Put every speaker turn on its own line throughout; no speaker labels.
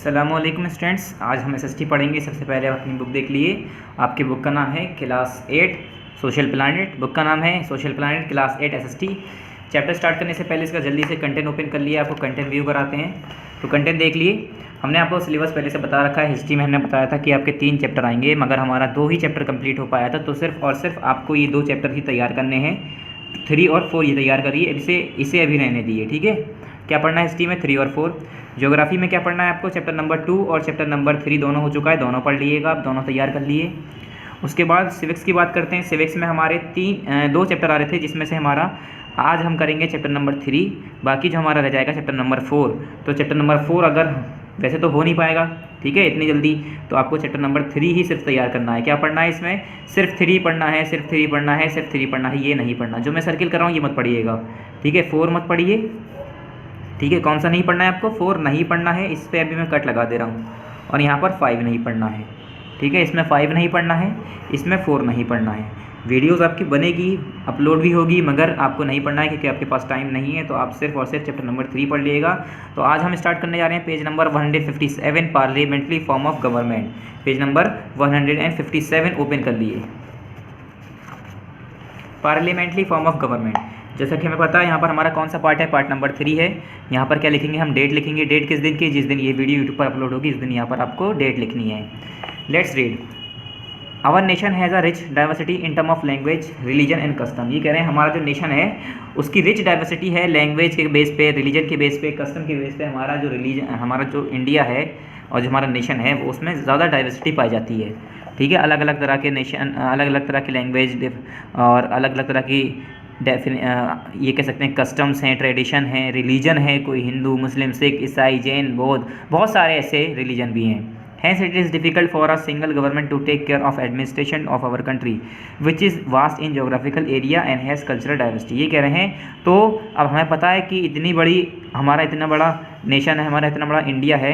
अस्सलामुअलैकुम स्टूडेंट्स, आज हम एसएसटी पढ़ेंगे। सबसे पहले आप अपनी बुक देख लिए। आपकी बुक का नाम है क्लास 8 सोशल प्लानट। बुक का नाम है social planet class 8 SST. Chapter start करने से पहले इसका जल्दी से कंटेंट ओपन कर लिया। आपको कंटेंट व्यू कराते हैं, तो कंटेंट देख लिए। हमने आपको सिलेबस पहले से बता रखा है। हिस्ट्री में हमने बताया था कि आपके 3 चैप्टर आएंगे, मगर हमारा 2 ही चैप्टर कंप्लीट हो पाया था, तो सिर्फ और सिर्फ आपको ये 2 चैप्टर ही तैयार करने हैं। 3 और 4 ये तैयार करिए, इसे अभी रहने दीजिए, ठीक है। क्या पढ़ना है हिस्ट्री में? 3 और 4। ज्योग्राफी में क्या पढ़ना है आपको? चैप्टर नंबर 2 और चैप्टर नंबर 3 दोनों हो चुका है, दोनों पढ़ लीजिएगा आप, दोनों तैयार कर लिए। उसके बाद सिविक्स की बात करते हैं। सिविक्स में हमारे 2 चैप्टर आ रहे थे, जिसमें से हमारा आज हम करेंगे चैप्टर नंबर 3, बाकी जो हमारा रह जाएगा चैप्टर नंबर 4। तो चैप्टर नंबर 4 अगर वैसे तो हो नहीं पाएगा, ठीक है, इतनी जल्दी, तो आपको चैप्टर नंबर 3 ही सिर्फ तैयार करना है। क्या पढ़ना है इसमें? सिर्फ 3 पढ़ना है, सिर्फ 3 पढ़ना है, सिर्फ 3 पढ़ना है, ये नहीं पढ़ना। जो मैं सर्किल कर रहा हूँ ये मत पढ़िएगा, ठीक है। 4 मत पढ़िए, ठीक है। कौन सा नहीं पढ़ना है आपको? 4 नहीं पढ़ना है। इस पर अभी मैं कट लगा दे रहा हूँ। और यहाँ पर 5 नहीं पढ़ना है, ठीक है। इसमें 5 नहीं पढ़ना है, इसमें 4 नहीं पढ़ना है। वीडियोस आपकी बनेगी, अपलोड भी होगी, मगर आपको नहीं पढ़ना है क्योंकि आपके पास टाइम नहीं है। तो आप सिर्फ और सिर्फ चैप्टर नंबर 3 पढ़ लीजिएगा। तो आज हम स्टार्ट करने जा रहे हैं page number 157, parliamentary form of government. Page number 157 open कर लिए। पार्लियामेंट्री फॉर्म ऑफ गवर्नमेंट, जैसा कि हमें पता है यहाँ पर हमारा कौन सा पार्ट है? पार्ट नंबर 3 है। यहाँ पर क्या लिखेंगे हम? डेट लिखेंगे। डेट किस दिन की? जिस दिन ये वीडियो यूट्यूब पर अपलोड होगी, इस दिन यहाँ पर आपको डेट लिखनी है। Let's read. Our nation has a rich diversity in term of language, religion and custom. ये कह रहे हैं हमारा जो नेशन है उसकी रिच डाइवर्सिटी है, लैंग्वेज के बेस पे, रिलीजन के बेस पे, कस्टम के बेस पे। हमारा जो रिलीजन, हमारा जो इंडिया है और जो हमारा नेशन है वो उसमें ज़्यादा डाइवर्सिटी पाई जाती है, ठीक है। अलग अलग तरह के नेशन, अलग अलग तरह की लैंग्वेज और अलग अलग तरह की ये कह सकते हैं कस्टम्स हैं, ट्रेडिशन हैं, रिलीजन है, कोई हिंदू, मुस्लिम, सिख, ईसाई, जैन, बौद्ध, बहुत सारे ऐसे रिलीजन भी हैं। Hence it is difficult for a single government to take care of administration of our country, which is vast in geographical area and has cultural diversity। ये कह रहे हैं। तो अब हमें पता है कि इतनी बड़ी, हमारा इतना बड़ा नेशन है, हमारा इतना बड़ा इंडिया है।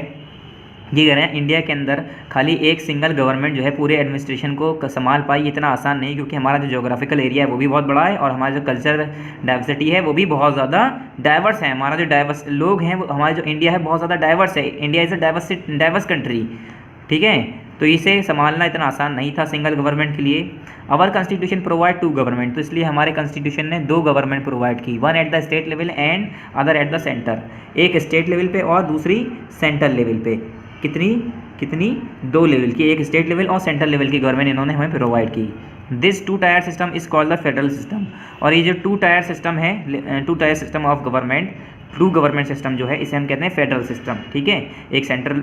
ये कह रहे हैं इंडिया के अंदर खाली एक सिंगल गवर्नमेंट जो है पूरे एडमिनिस्ट्रेशन को संभाल पाई, इतना आसान नहीं, क्योंकि हमारा जो ज्योग्राफिकल एरिया है वो भी बहुत बड़ा है और हमारा जो कल्चर डाइवर्सिटी है वो भी बहुत ज़्यादा डाइवर्स है। हमारा जो डाइवर्स लोग हैं, हमारा जो इंडिया है बहुत ज़्यादा डाइवर्स है। India is a diverse country, ठीक है। तो इसे संभालना इतना आसान नहीं था सिंगल गवर्नमेंट के लिए। अवर कॉन्स्टिट्यूशन प्रोवाइड 2 गवर्नमेंट, तो इसलिए हमारे कॉन्स्टिट्यूशन ने 2 गवर्नमेंट प्रोवाइड की, one at the state level and other at the centre. एक स्टेट लेवल पे और दूसरी सेंट्रल लेवल पे। कितनी 2 लेवल की, एक स्टेट लेवल और सेंट्रल लेवल की गवर्नमेंट इन्होंने हमें प्रोवाइड की। This 2 tier system is called the federal system. और ये जो 2 टायर सिस्टम है, 2 tier system of government, 2 government system जो है, इसे हम कहते हैं फेडरल सिस्टम, ठीक है। एक सेंट्रल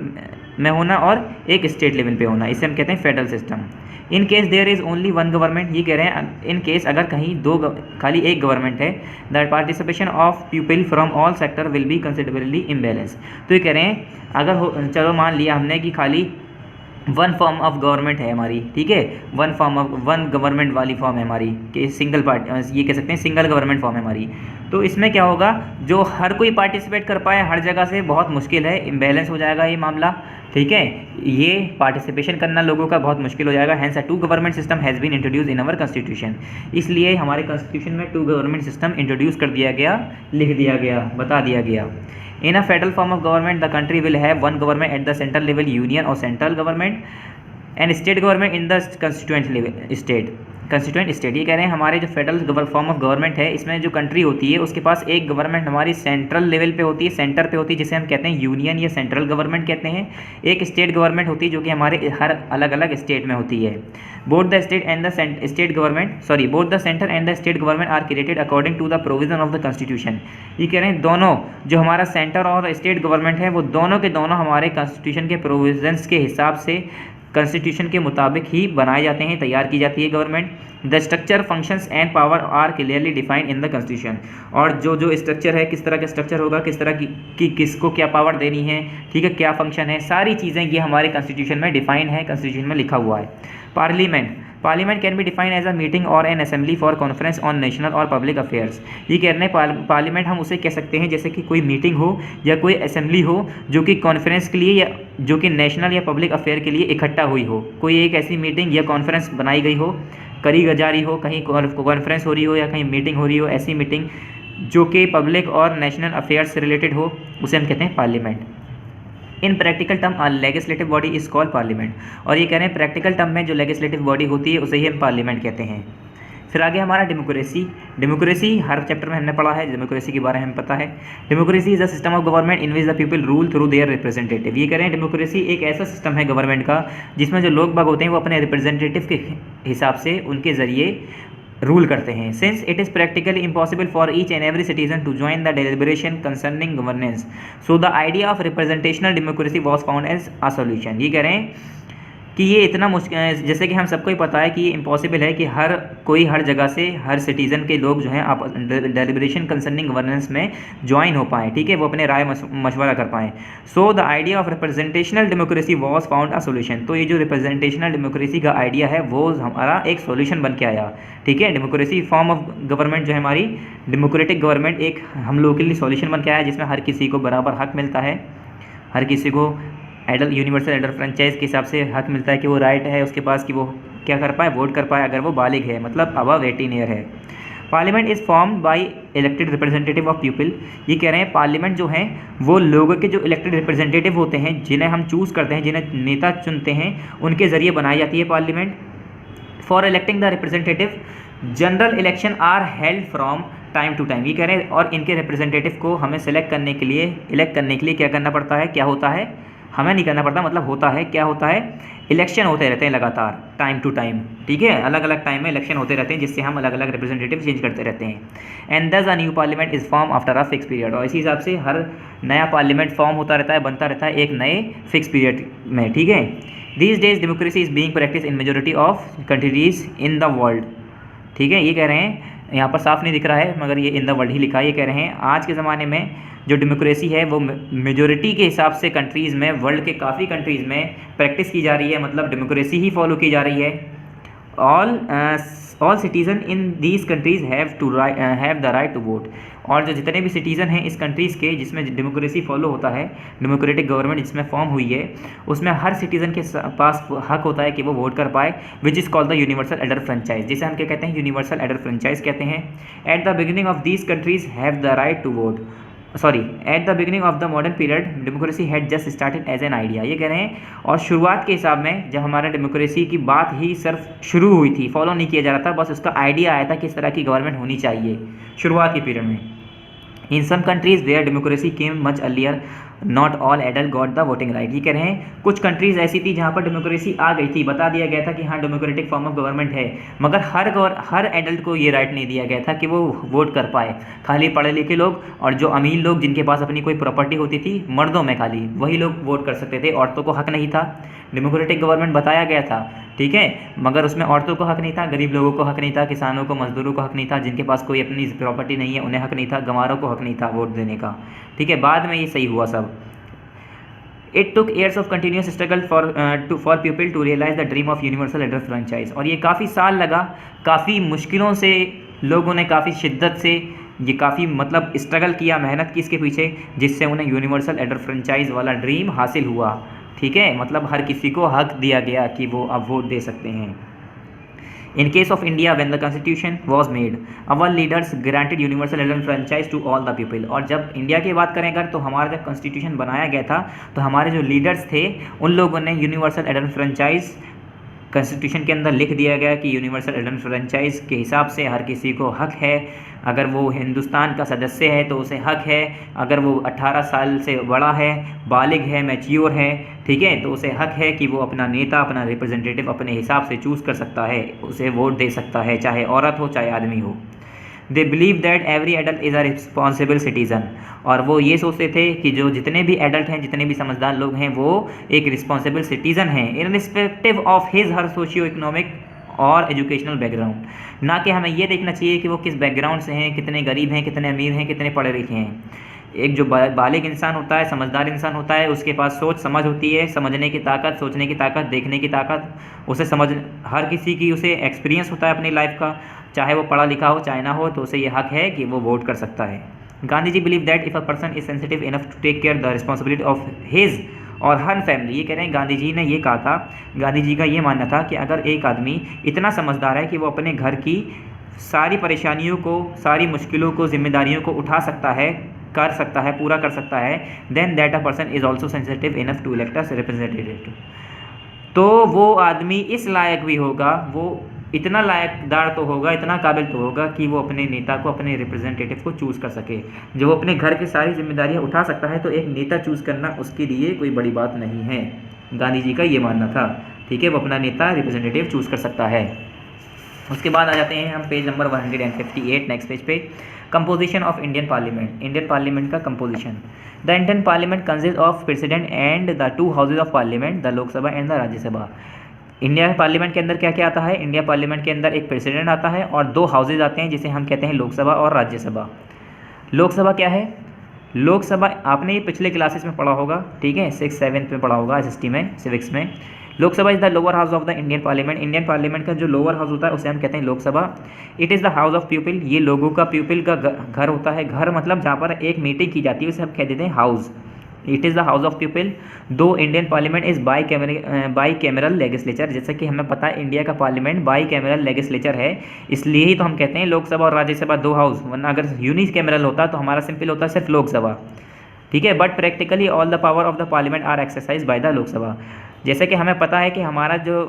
में होना और एक स्टेट लेवल पे होना, इसे हम कहते हैं federal system. In case there is only 1 government, ये कह रहे हैं इन केस अगर कहीं खाली एक गवर्नमेंट है, the participation of people from all sector will be considerably imbalance. तो ये कह रहे हैं अगर चलो मान लिया हमने कि खाली 1 फॉर्म ऑफ गवर्नमेंट है हमारी, ठीक है, 1 गवर्नमेंट वाली फॉर्म है हमारी, कि सिंगल पार्टी, ये कह सकते हैं सिंगल गवर्नमेंट फॉर्म है हमारी। तो इसमें क्या होगा, जो हर कोई पार्टिसिपेट कर पाए हर जगह से, बहुत मुश्किल है, इम्बैलेंस हो जाएगा ये मामला, ठीक है। ये पार्टिसिपेशन करना लोगों का बहुत मुश्किल हो जाएगा। Hence a 2 government system has been introduce in our constitution. इसलिए हमारे कॉन्स्टिट्यूशन में 2 गवर्नमेंट सिस्टम इंट्रोड्यूस कर दिया गया, लिख दिया गया, बता दिया गया। In a federal form of government, the country will have 1 government at the central level, union or central government, and state government in the constituent level state, constituent state. ये कह रहे हैं हमारे जो फेडरल फॉर्म ऑफ गवर्नमेंट है, इसमें जो country होती है उसके पास एक गवर्नमेंट हमारी सेंट्रल लेवल पे होती है, सेंटर पे होती है, जिसे हम कहते हैं यूनियन या सेंट्रल गवर्नमेंट कहते हैं। एक स्टेट गवर्नमेंट होती है जो कि हमारे हर अलग अलग स्टेट में होती है। Both the state and the state government, sorry, both the centre and the state government are created according to the provision of the constitution. ये कह रहे हैं दोनों, जो हमारा सेंटर और स्टेट गवर्नमेंट है, वो दोनों के दोनों हमारे कॉन्स्टिट्यूशन के प्रोविजंस के हिसाब से, कॉन्स्टिट्यूशन के मुताबिक ही बनाए जाते हैं, तैयार की जाती है government. The structure, functions and power are clearly defined in the constitution. और जो स्ट्रक्चर है, किस तरह का स्ट्रक्चर होगा, किस तरह की किसको क्या पावर देनी है, ठीक है, क्या फंक्शन है, सारी चीज़ें ये हमारे कॉन्स्टिट्यूशन में डिफाइन है, कॉन्स्टिट्यूशन में लिखा हुआ है। Parliament can be define as a meeting or an assembly for conference on national or public affairs. ये कह रहे हैं पार्लियामेंट हम उसे कह सकते हैं जैसे कि कोई मीटिंग हो या कोई असेंबली हो जो कि कॉन्फ्रेंस के लिए या जो कि नेशनल या पब्लिक अफेयर के लिए इकट्ठा हुई हो। कोई एक ऐसी मीटिंग या कॉन्फ्रेंस बनाई गई हो, करी जा रही हो, कहीं कॉन्फ्रेंस हो रही हो या कहीं मीटिंग हो रही हो, ऐसी मीटिंग जो कि पब्लिक और नेशनल अफेयर्स से रिलेटेड हो, उसे हम कहते हैं parliament. In practical term legislative body is called parliament. और ये कह रहे हैं प्रैक्टिकल टर्म में जो लेजिस्लेटिव बॉडी होती है उसे ही हम पार्लियामेंट कहते हैं। फिर आगे हमारा डेमोक्रेसी। डेमोक्रेसी हर चैप्टर में हमने पढ़ा है, डेमोक्रेसी के बारे में हमें पता है। Democracy is a system of government in which the people rule through their representative. ये कह रहे हैं डेमोक्रेसी एक ऐसा सिस्टम है गवर्नमेंट का जिसमें जो लोग बाग होते हैं वो अपने रिप्रेजेंटेटिव के हिसाब से उनके ज़रिए रूल करते हैं। Since it is practically impossible for each and every citizen to join the deliberation concerning governance, so the idea of representational democracy was found as a solution. ये कह रहे हैं कि ये इतना मुश्किल, जैसे कि हम सबको ही पता है कि ये इम्पॉसिबल है कि हर कोई हर जगह से हर सिटीज़न के लोग जो हैं आप डेलिब्रेशन कंसर्निंग गवर्नेंस में ज्वाइन हो पाएँ, ठीक है, वो अपने राय मशवरा कर पाएँ। सो the idea of representational democracy was found a solution. तो ये जो रिप्रेजेंटेशनल डेमोक्रेसी का आइडिया है वो हमारा एक सोल्यूशन बन के आया, ठीक है। डेमोक्रेसी फॉर्म ऑफ गवर्नमेंट जो है हमारी डेमोक्रेटिक गवर्नमेंट एक हम लोगों के लिए सोल्यूशन बन के आया जिसमें हर किसी को बराबर हक मिलता है, हर किसी को यूनिवर्सल एडल्ट फ्रेंचाइज के हिसाब से हक मिलता है कि वो राइट है उसके पास कि वो क्या कर पाए, वोट कर पाए अगर वो बालिग है, मतलब अबव 18 ईयर है। Parliament is formed by elected representative of people. ये कह रहे हैं पार्लियामेंट जो है वो लोगों के जो इलेक्टेड रिप्रेजेंटेटिव होते हैं जिन्हें हम चूज़ करते हैं, जिन्हें नेता चुनते हैं, उनके ज़रिए बनाई जाती है parliament. For electing the representative general election are held from time to time. ये कह रहे हैं और इनके रिप्रेजेंटेटिव को हमें इलेक्ट करने के लिए क्या करना पड़ता है, क्या होता है, हमें नहीं करना पड़ता, मतलब होता है, क्या होता है, इलेक्शन होते रहते हैं लगातार टाइम टू टाइम, ठीक है, अलग अलग टाइम में इलेक्शन होते रहते हैं जिससे हम अलग अलग रिप्रेजेंटेटिव चेंज करते रहते हैं। एंड दस a new parliament is form after a fix period. और इसी हिसाब से हर नया पार्लियामेंट फॉर्म होता रहता है, बनता रहता है एक नए फिक्स पीरियड में, ठीक है। These days democracy is being practice in majority of countries in the world, ठीक है। ये कह रहे हैं यहाँ पर साफ नहीं दिख रहा है मगर ये इन द वर्ल्ड ही लिखा है। ये कह रहे हैं आज के ज़माने में जो डेमोक्रेसी है वो मेजोरिटी के हिसाब से कंट्रीज़ में, वर्ल्ड के काफ़ी कंट्रीज़ में प्रैक्टिस की जा रही है, मतलब डेमोक्रेसी ही फॉलो की जा रही है। All citizen in these countries have the right to vote. और जो जितने भी सिटीज़न हैं इस कंट्रीज़ के जिसमें डेमोक्रेसी फॉलो होता है, डेमोक्रेटिक गवर्नमेंट जिसमें फॉर्म हुई है, उसमें हर सिटीज़न के पास हक होता है कि वो वोट कर पाए, which is called the universal adult franchise, जिसे हम क्या कहते हैं, यूनिवर्सल एडल्ट फ्रेंचाइज कहते हैं। At the beginning of these countries have the right to vote, at the beginning of the modern period democracy had just started as an idea. ये कह रहे हैं और शुरुआत के हिसाब में जब हमारा डेमोक्रेसी की बात ही सिर्फ शुरू हुई थी, फॉलो नहीं किया जा रहा था, बस उसका आइडिया आया था किस तरह की गवर्नमेंट होनी चाहिए शुरुआत के पीरियड में। In some countries where democracy came much earlier not all adult got the voting right. ये कह रहे हैं कुछ कंट्रीज़ ऐसी थी जहाँ पर डेमोक्रेसी आ गई थी, बता दिया गया था कि हाँ डेमोक्रेटिक फॉर्म ऑफ गवर्नमेंट है, मगर हर एडल्ट को ये राइट नहीं दिया गया था कि वो वोट कर पाए। खाली पढ़े लिखे लोग और जो अमीर लोग जिनके पास अपनी कोई प्रॉपर्टी होती थी, मर्दों में खाली वही लोग वोट कर सकते थे, औरतों को हक नहीं था। डेमोक्रेटिक गवर्नमेंट बताया गया था, ठीक है, मगर उसमें औरतों को हक नहीं था, गरीब लोगों को हक नहीं था, किसानों को, मजदूरों को हक नहीं था, जिनके पास कोई अपनी प्रॉपर्टी नहीं है उन्हें हक नहीं था, गंवारों को हक नहीं था वोट देने का, ठीक है। बाद में ये सही हुआ सब। It took years of continuous struggle for people to realise the dream of universal adult franchise. और ये काफ़ी साल लगा, काफ़ी मुश्किलों से लोगों ने काफ़ी शिद्दत से ये काफ़ी मतलब स्ट्रगल किया, मेहनत की इसके पीछे, जिससे उन्हें यूनिवर्सल एडल्ट फ्रेंचाइज वाला ड्रीम हासिल हुआ, ठीक है, मतलब हर किसी को हक दिया गया कि वो अब वोट दे सकते हैं। In case of India, when the constitution was made, our leaders granted universal adult franchise to all the people। और जब इंडिया की बात करें अगर, तो हमारा जब कॉन्स्टिट्यूशन बनाया गया था तो हमारे जो लीडर्स थे उन लोगों ने यूनिवर्सल एडल्ट फ्रेंचाइज कॉन्स्टिट्यूशन के अंदर लिख दिया गया कि यूनिवर्सल एडल्ट फ्रेंचाइज के हिसाब से हर किसी को हक है, अगर वो हिंदुस्तान का सदस्य है तो उसे हक है, अगर वो 18 साल से बड़ा है, बालिग है, मैच्योर है, ठीक है, तो उसे हक है कि वो अपना नेता, अपना रिप्रेजेंटेटिव अपने हिसाब से चूज़ कर सकता है, उसे वोट दे सकता है, चाहे औरत हो चाहे आदमी हो। They believe that every adult is a responsible citizen. और वो ये सोचते थे कि जो जितने भी एडल्ट हैं, जितने भी समझदार लोग हैं, वो एक रिस्पॉन्सिबल सिटीज़न हैं इन respective of his her socio economic और एजुकेशनल बैकग्राउंड। ना कि हमें ये देखना चाहिए कि वो किस बैकग्राउंड से हैं, कितने गरीब हैं, कितने अमीर हैं, कितने पढ़े लिखे हैं। एक जो बालिग इंसान होता है, समझदार इंसान होता है, उसके पास सोच समझ होती है, समझने की ताकत, सोचने की ताकत, देखने की ताकत, उसे समझ, हर किसी की उसे एक्सपीरियंस होता है अपनी लाइफ का, चाहे वो पढ़ा लिखा हो चाहे ना हो, तो उसे ये हक है कि वो वोट कर सकता है। Gandhi ji believe that if a person is sensitive enough to take care the responsibility of his or her family. ये कह रहे हैं गांधी जी ने ये कहा था, गांधी जी का ये मानना था कि अगर एक आदमी इतना समझदार है कि वो अपने घर की सारी परेशानियों को, सारी मुश्किलों को, जिम्मेदारियों को उठा सकता है, कर सकता है, पूरा कर सकता है, then that a person is also sensitive enough to elect as representative. तो वो आदमी इस लायक भी होगा, वो इतना लायकदार तो होगा, इतना काबिल तो होगा कि वो अपने नेता को, अपने रिप्रेजेंटेटिव को चूज़ कर सके। जो अपने घर की सारी जिम्मेदारियां उठा सकता है, तो एक नेता चूज़ करना उसके लिए कोई बड़ी बात नहीं है। गांधी जी का ये मानना था, ठीक है, वो अपना नेता रिप्रेजेंटेटिव चूज़ कर सकता है। उसके बाद आ जाते हैं हम पेज नंबर 158, नेक्स्ट पेज पे, composition of Indian parliament. Indian parliament का composition. The Indian parliament consist of president and the 2 houses of parliament, the Lok Sabha and the Rajya Sabha. India parliament के अंदर क्या क्या आता है? इंडिया पार्लियामेंट के अंदर एक प्रेसिडेंट आता है और 2 हाउसेज आते हैं, जिसे हम कहते हैं लोकसभा और राज्यसभा। लोकसभा क्या है? लोकसभा आपने ये पिछले क्लासेस में पढ़ा होगा, ठीक है, 6th 7th में पढ़ा होगा, SST में, सिविक्स में। Lok Sabha is the lower house of the Indian parliament. Indian parliament का जो लोअर हाउस होता है उसे हम कहते हैं Lok Sabha. It is the house of people, ये लोगों का, पीपल का घर होता है। घर मतलब जहाँ पर एक मीटिंग की जाती है उसे हम कह देते हैं house. It is the house of people. दो Indian parliament is bicameral legislature. जैसा कि हमें पता है इंडिया का पार्लियामेंट बाई कैमरल लेजिस्लेचर है, इसलिए ही तो हम कहते हैं लोकसभा और राज्यसभा 2 हाउस, वरना अगर यूनि कैमरल होता तो हमारा सिंपल होता सिर्फ लोकसभा, ठीक है। But practically all the power of the parliament are exercise by the Lok Sabha. जैसे कि हमें पता है कि हमारा जो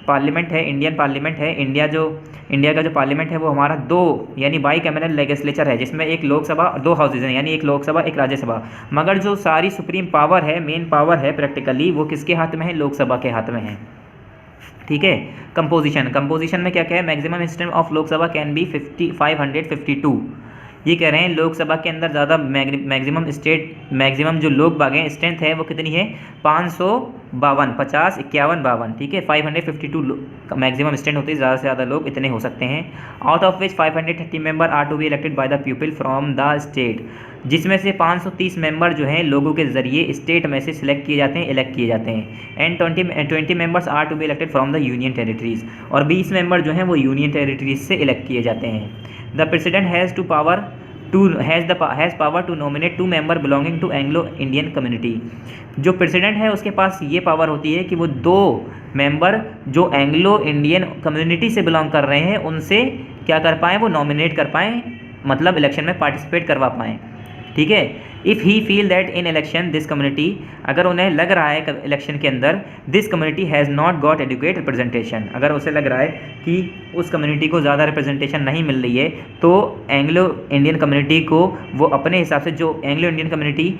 पार्लियामेंट है, इंडियन पार्लियामेंट है, इंडिया का जो पार्लियामेंट है वो हमारा 2 यानी बाई कैमरल लेजिस्लेचर है, जिसमें एक लोकसभा 2 हाउसेज हैं, यानी एक लोकसभा एक राज्यसभा। मगर जो सारी सुप्रीम पावर है, मेन पावर है प्रैक्टिकली, वो किसके हाथ में है? लोकसभा के हाथ में है, ठीक है। कंपोजिशन में क्या क्या है? Maximum strength of Lok Sabha can be 552। ये कह रहे हैं लोकसभा के अंदर ज़्यादा मैक्सिमम जो लोग बाग हैं स्ट्रेंथ है वो कितनी है? 552, 50, 51, 52, ठीक है। 552 मैक्सिमम स्ट्रेंथ होती है, ज़्यादा से ज़्यादा लोग इतने हो सकते हैं। Out of which 530 member are to be elected by the people from the state, जिसमें से 530 मेंबर जो हैं लोगों के ज़रिए स्टेट में से सिलेक्ट किए जाते हैं, इलेक्ट किए जाते हैं। And 20 members are to be elected from the union territories, और 20 मेंबर जो हैं वो यूनियन टेरिटरीज से इलेक्ट किए जाते हैं। The president has power to nominate 2 member belonging to Anglo Indian community. जो प्रेसिडेंट है उसके पास ये पावर होती है कि वो 2 मेंबर जो एंग्लो इंडियन कम्युनिटी से बिलोंग कर रहे हैं उनसे क्या कर पाएँ? वो नॉमिनेट कर पाएँ, मतलब इलेक्शन में पार्टिसिपेट करवा पाएँ, ठीक है। If he feel that in election this community, अगर उन्हें लग रहा है इलेक्शन के अंदर this community has not got adequate representation, अगर उसे लग रहा है कि उस कम्युनिटी को ज़्यादा रिप्रेजेंटेशन नहीं मिल रही है, तो एंग्लो इंडियन कम्युनिटी को वो अपने हिसाब से, जो एंग्लो इंडियन कम्युनिटी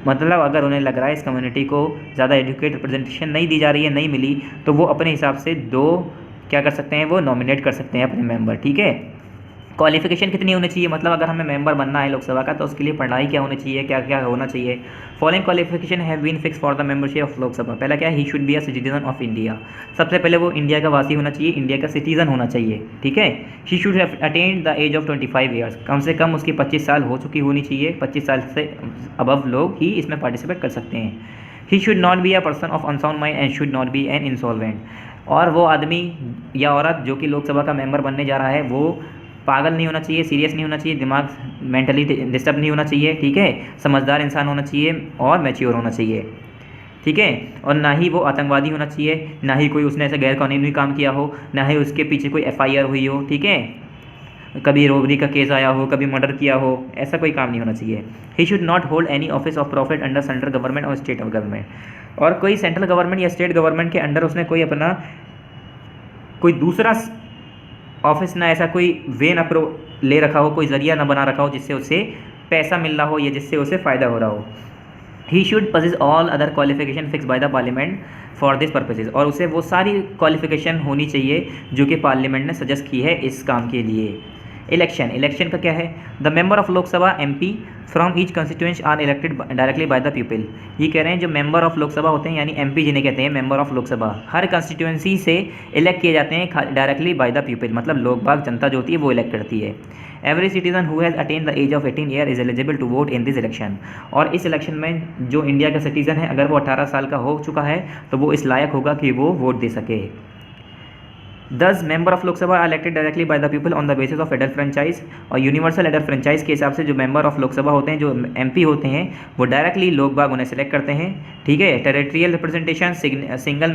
मतलब अगर उन्हें लग रहा है इस कम्युनिटी को ज़्यादा एडुकेट रिप्रेजेंटेशन नहीं दी जा रही है, नहीं मिली, तो वो अपने हिसाब से 2 क्या कर सकते हैं? वो नॉमिनेट कर सकते हैं अपने मेंबर, ठीक है। क्वालिफिकेशन कितनी होनी चाहिए? मतलब अगर हमें मेंबर बनना है लोकसभा का तो उसके लिए पढ़ाई क्या होनी चाहिए, क्या क्या होना चाहिए? Following qualification have been fix for the membership of Lok Sabha. पहला क्या है? He should be a citizen of India. सबसे पहले वो इंडिया का वासी होना चाहिए, इंडिया का सिटीजन होना चाहिए, ठीक है। He should have attend the age of 25 years, कम से कम उसकी 25 साल हो चुकी होनी चाहिए। 25 साल से अबव लोग ही इसमें पार्टिसिपेट कर सकते हैं। He should not be a person of unsound mind and should not be an insolvent, और वो आदमी या औरत जो कि लोकसभा का मेंबर बनने जा रहा है वो पागल नहीं होना चाहिए, सीरियस नहीं होना चाहिए, दिमाग मेंटली डिस्टर्ब नहीं होना चाहिए, ठीक है। समझदार इंसान होना चाहिए और मैच्योर होना चाहिए, ठीक है। और ना ही वो आतंकवादी होना चाहिए, ना ही कोई उसने ऐसे गैरकानूनी काम किया हो, ना ही उसके पीछे कोई FIR हुई हो, ठीक है, कभी रोबरी का केस आया हो, कभी मर्डर किया हो, ऐसा कोई काम नहीं होना चाहिए। He should not hold any office of profit under central government और स्टेट गवर्नमेंट, और कोई सेंट्रल गवर्नमेंट या स्टेट गवर्नमेंट के अंडर उसने कोई अपना कोई दूसरा ऑफिस ना, ऐसा कोई वे ना ले रखा हो, कोई जरिया ना बना रखा हो जिससे उसे पैसा मिल रहा हो या जिससे उसे फ़ायदा हो रहा हो। He should possess all other qualification fix by the parliament for this purposes, और उसे वो सारी क्वालिफिकेशन होनी चाहिए जो कि पार्लियामेंट ने सजेस्ट की है इस काम के लिए। इलेक्शन का क्या है? The member of Lok Sabha MP from each constituency are elected directly by the people. ये कह रहे हैं जो मेंबर ऑफ लोकसभा होते हैं, यानी MP जिन्हें कहते हैं member of Lok Sabha, her constituency से इलेक्ट किए जाते हैं डायरेक्टली बाय द पीपल, मतलब लोग बाग, जनता जो होती है वो इलेक्ट करती है। Every citizen who has attain the age of 18 year is eligible to vote in this election, और इस इलेक्शन में जो इंडिया का सिटीजन है अगर वो 18 साल का हो चुका है तो वो इस लायक होगा कि वो वोट दे सके। 10 member of Lok Sabha are elected directly by the people on the basis of adult franchise, और यूनिवर्सल एडल्ट फ्रेंचाइज के हिसाब से जो मेंबर ऑफ लोकसभा होते हैं, जो MP होते हैं, वो डायरेक्टली लोग बाग उन्हें सेलेक्ट करते हैं, ठीक है। Territorial representation, single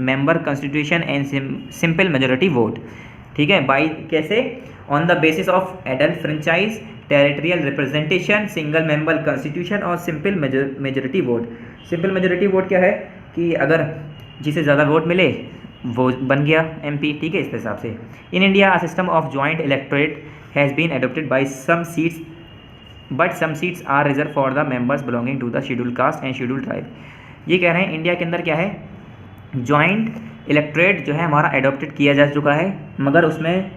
member constitution and simple majority vote, ठीक है। बाई कैसे? On the basis of adult franchise territorial representation, single member constitution और simple majority vote. Simple majority vote क्या है कि अगर जिसे ज़्यादा वोट मिले वो बन गया एमपी, ठीक है, इस हिसाब से। In India a system of joint electorate has been adopted by some seats but some seats are reserve for the members belonging to the schedule caste and schedule tribe. ये कह रहे हैं इंडिया के अंदर क्या है, जॉइंट इलेक्टोरेट जो है हमारा एडोप्टेड किया जा चुका है, मगर उसमें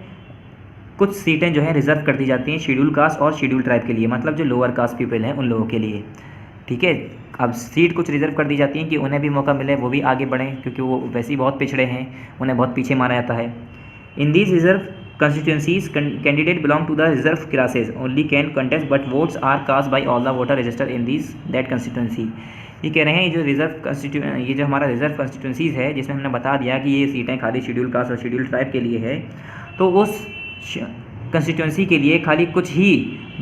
कुछ सीटें जो है रिजर्व कर दी जाती हैं शेड्यूल कास्ट और शेड्यूल ट्राइब के लिए, मतलब जो लोअर कास्ट पीपल हैं उन लोगों के लिए, ठीक है। अब सीट कुछ रिजर्व कर दी जाती हैं कि उन्हें भी मौका मिले, वो भी आगे बढ़ें, क्योंकि वो वैसे ही बहुत पिछड़े हैं, उन्हें बहुत पीछे माना जाता है। In these reserve constituencies candidate belong to the reserve classes only can contest but votes are cast by all the voter registered in these that constituency। ये कह रहे हैं ये जो हमारा रिजर्व कंस्टिट्यूंसीज है, जिसमें हमने बता दिया कि ये सीटें खाली शेड्यूल कास्ट और शेड्यूल ट्राइब के लिए है, तो उस कंस्टिट्यूंसी के लिए खाली कुछ ही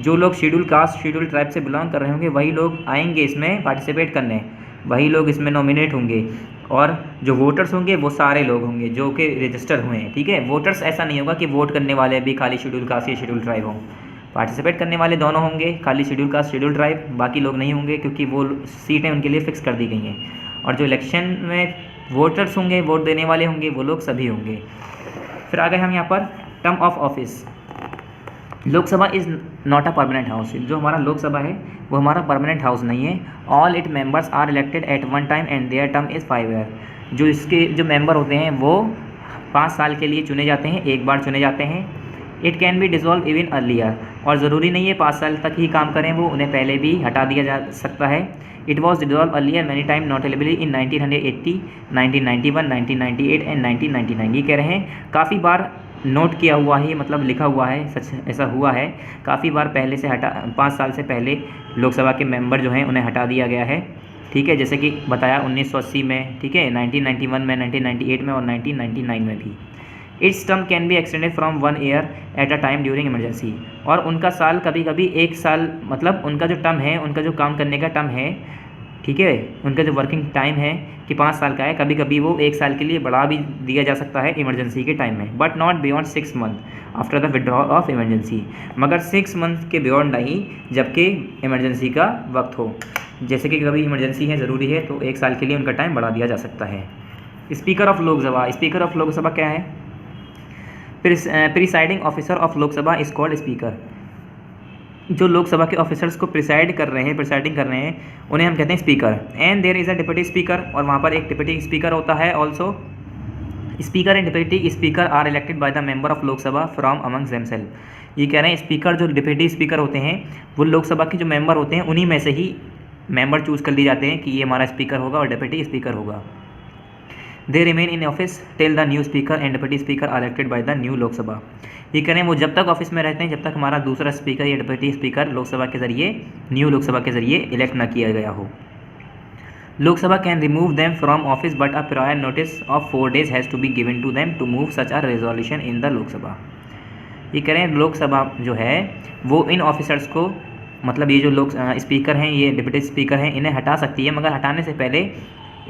जो लोग शेड्यूल कास्ट शेड्यूल ट्राइब से बिलोंग कर रहे होंगे वही लोग आएंगे इसमें पार्टिसिपेट करने, वही लोग इसमें नॉमिनेट होंगे, और जो वोटर्स होंगे वो सारे लोग होंगे जो कि रजिस्टर हुए हैं, ठीक है। वोटर्स ऐसा नहीं होगा कि वोट करने वाले भी खाली शेड्यूल कास्ट या शेड्यूल ट्राइब हों, पार्टिसिपेट करने वाले दोनों होंगे, खाली शेड्यूल कास्ट शेड्यूल ट्राइब, बाकी लोग नहीं होंगे, क्योंकि वो सीटें उनके लिए फ़िक्स कर दी गई हैं। और जो इलेक्शन में वोटर्स होंगे, वोट देने वाले होंगे, वो लोग सभी होंगे। फिर आ गए हम यहाँ पर term of office. Lok Sabha is not a permanent house. जो हमारा लोकसभा है वो हमारा परमानेंट हाउस नहीं है। All it members are elected at one time and their term is 5 year. जो इसके जो मेंबर होते हैं वो 5 साल के लिए चुने जाते हैं, एक बार चुने जाते हैं। It can be dissolve even earlier, और ज़रूरी नहीं है 5 साल तक ही काम करें वो, उन्हें पहले भी हटा दिया जा सकता है। It was dissolve earlier many time notably in 1980, 1991, 1998 and 1999। ये कह रहे हैं काफ़ी बार नोट किया हुआ है, मतलब लिखा हुआ है, सच ऐसा हुआ है, काफ़ी बार पहले से 5 साल से पहले लोकसभा के मेंबर जो हैं उन्हें हटा दिया गया है, ठीक है। जैसे कि बताया 1980 में, ठीक है, 1991 में, 1998 में और 1999 में भी। It's term can be extended from 1 year at a time during emergency. और उनका साल कभी कभी 1 साल, मतलब उनका जो टर्म है, उनका जो काम करने का टर्म है, ठीक है, उनका जो वर्किंग टाइम है कि 5 साल का है, कभी कभी वो 1 साल के लिए बढ़ा भी दिया जा सकता है इमरजेंसी के टाइम में, but not beyond 6 month after the withdrawal of emergency. मगर 6 मंथ के बियॉन्ड नहीं जबकि इमरजेंसी का वक्त हो। जैसे कि कभी इमरजेंसी है, ज़रूरी है, तो 1 साल के लिए उनका टाइम बढ़ा दिया जा सकता है। Speaker of Lok Sabha. Speaker of Lok Sabha क्या है? Presiding officer of Lok Sabha is called speaker. जो लोकसभा के ऑफिसर्स को प्रिसाइडिंग कर रहे हैं उन्हें हम कहते हैं speaker. And there is a deputy speaker, और वहाँ पर एक डिप्टी स्पीकर होता है also. Speaker and deputy speaker are elected by the member of Lok Sabha from amongst themself. ये कह रहे हैं स्पीकर जो डिप्टी स्पीकर होते हैं वो लोकसभा के जो मेंबर होते हैं उन्हीं में से ही मेंबर चूज़ कर लिए जाते हैं कि ये हमारा स्पीकर होगा और डिप्टी स्पीकर होगा। They remain in office till the new speaker and deputy speaker are elected by the new Lok Sabha. ये करें वो जब तक ऑफिस में रहते हैं जब तक हमारा दूसरा स्पीकर या डिप्टी स्पीकर लोकसभा के ज़रिए, न्यू लोकसभा के ज़रिए इलेक्ट ना किया गया हो। Lok Sabha can remove them from office but a prior notice of 4 days has to be given to them to move such a resolution in the Lok Sabha. ये करें लोकसभा जो है वो इन ऑफिसर्स को, मतलब ये जो लोग स्पीकर हैं, ये डिप्टी स्पीकर हैं, इन्हें हटा सकती है, मगर हटाने से पहले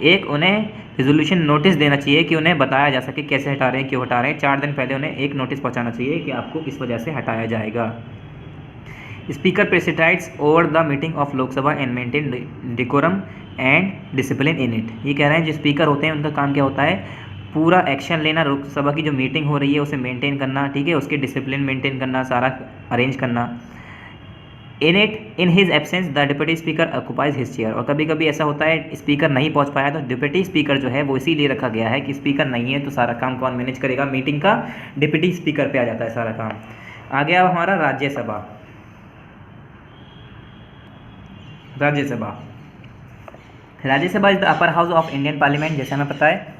एक उन्हें रिजोल्यूशन नोटिस देना चाहिए कि उन्हें बताया जा सके कैसे हटा रहे हैं, क्यों हटा रहे हैं। 4 दिन पहले उन्हें एक नोटिस पहुंचाना चाहिए कि आपको इस वजह से हटाया जाएगा। Speaker presides over the meeting of Lok Sabha and maintain decorum and discipline in it. ये कह रहे हैं जो स्पीकर होते हैं उनका काम क्या होता है? पूरा एक्शन लेना, लोकसभा की जो मीटिंग हो रही है उसे मेंटेन करना, ठीक है, उसके डिसिप्लिन मेंटेन करना, सारा अरेंज करना। In his absence the deputy speaker occupies his chair. और कभी कभी ऐसा होता है स्पीकर नहीं पहुंच पाया तो डिप्टी स्पीकर जो है वो इसीलिए रखा गया है कि स्पीकर नहीं है तो सारा काम कौन मैनेज करेगा, मीटिंग का डिप्टी स्पीकर पे आ जाता है सारा काम। आ गया अब हमारा Rajya Sabha. Rajya Sabha is the upper house of Indian parliament. जैसे हमें पता है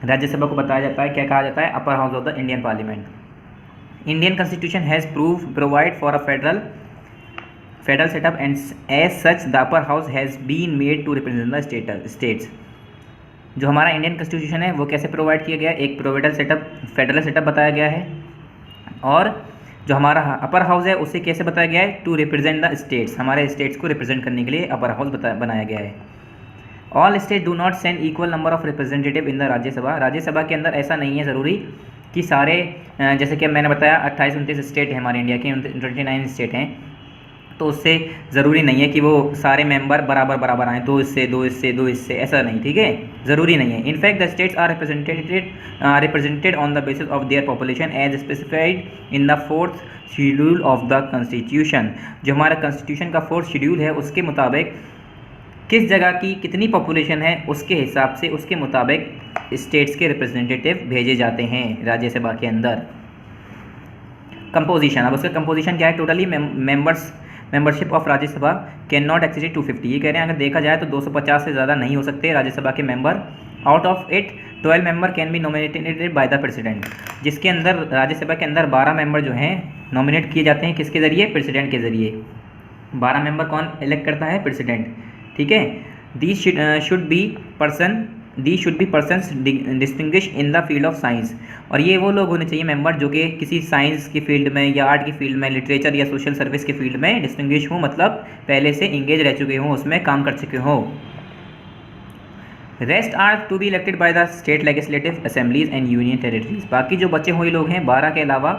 राज्यसभा को बताया जाता है, क्या कहा जाता है? Upper house of the Indian parliament. Indian constitution has provide for a federal setup and as such the upper house has been made to represent the states. जो हमारा इंडियन कॉन्स्टिट्यूशन है वो कैसे प्रोवाइड किया गया है? एक फेडरल सेटअप बताया गया है, और जो हमारा अपर हाउस है उसे कैसे बताया गया है? टू रिप्रेजेंट द स्टेट्स, हमारे स्टेट्स को रिप्रेजेंट करने के लिए अपर हाउस बनाया गया है। All state do not send equal number of representative in the Rajya Sabha. Rajya Sabha के अंदर ऐसा नहीं है ज़रूरी कि सारे, जैसे कि मैंने बताया 28-29 स्टेट हैं हमारे इंडिया के, 29 स्टेट हैं, तो उससे ज़रूरी नहीं है कि वो सारे मेंबर बराबर बराबर आएँ, दो इससे दो इससे दो इससे, ऐसा नहीं, ठीक है, ज़रूरी नहीं है। In fact the states are represented on the basis of their population as specified in the 4th schedule of the constitution. जो हमारा कॉन्स्टिट्यूशन का 4th शेड्यूल है उसके मुताबिक किस जगह की कितनी पॉपुलेशन है उसके हिसाब से उसके मुताबिक स्टेट्स के रिप्रेजेंटेटिव भेजे जाते हैं राज्यसभा के अंदर। कंपोजिशन, अब उसका कंपोजिशन क्या है, totally membership of Rajya Sabha can not exceed 250। ये कह रहे हैं अगर देखा जाए तो 250 से ज़्यादा नहीं हो सकते राज्यसभा के member. Out of it 12 member can be nominated by the president, जिसके अंदर राज्यसभा के अंदर 12 मेंबर जो हैं नॉमिनेट किए जाते हैं किसके ज़रिए, प्रेसिडेंट के ज़रिए। 12 मेंबर कौन इलेक्ट करता है, प्रेसिडेंट, ठीक है। These should be persons distinguish in the field of science, और ये वो लोग होने चाहिए मेंबर जो कि किसी साइंस की फील्ड में या आर्ट की फील्ड में, लिटरेचर या सोशल सर्विस की फील्ड में डिस्टिंग्विश हों, मतलब पहले से इंगेज रह चुके हों, उसमें काम कर चुके हों। Rest are to be elected by the state legislative assemblies and union territories. बाकी जो बचे हुए लोग हैं 12 के अलावा,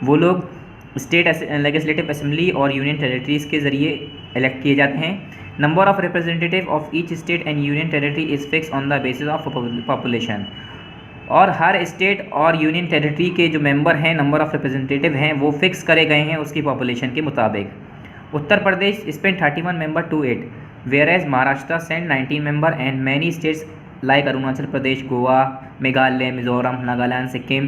वो लोग स्टेट लेजिस्लेटिव असेंबली और यूनियन टेरिटरीज के ज़रिए इलेक्ट किए जाते हैं। Number of representative of each state and union territory is fix on the basis of population, और हर स्टेट और यूनियन टेरिटरी के जो मेंबर हैं, नंबर ऑफ रिप्रेजेंटेटिव हैं, वो फिक्स करे गए हैं उसकी पॉपुलेशन के मुताबिक। Uttar Pradesh sends 31 member to it, whereas Maharashtra send 19 member and many states like Arunachal Pradesh, Goa, Meghalaya, Mizoram, Nagaland, Sikkim,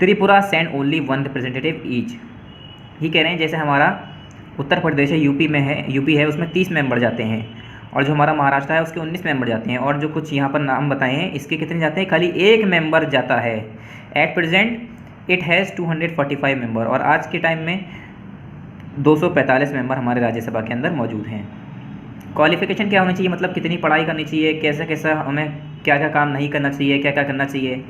Tripura send only 1 representative each. ये कह रहे हैं जैसे हमारा उत्तर प्रदेश है, यूपी है, उसमें 30 मेंबर जाते हैं, और जो हमारा महाराष्ट्र है उसके 19 मेंबर जाते हैं, और जो कुछ यहाँ पर नाम बताए हैं इसके कितने जाते हैं, खाली 1 मेंबर जाता है। At present it has 245 member, और आज के टाइम में 245 मेंबर हमारे राज्यसभा के अंदर मौजूद हैं। क्वालिफिकेशन क्या होनी चाहिए, मतलब कितनी पढ़ाई करनी चाहिए, कैसा कैसा हमें क्या क्या काम नहीं करना चाहिए, क्या क्या करना चाहिए।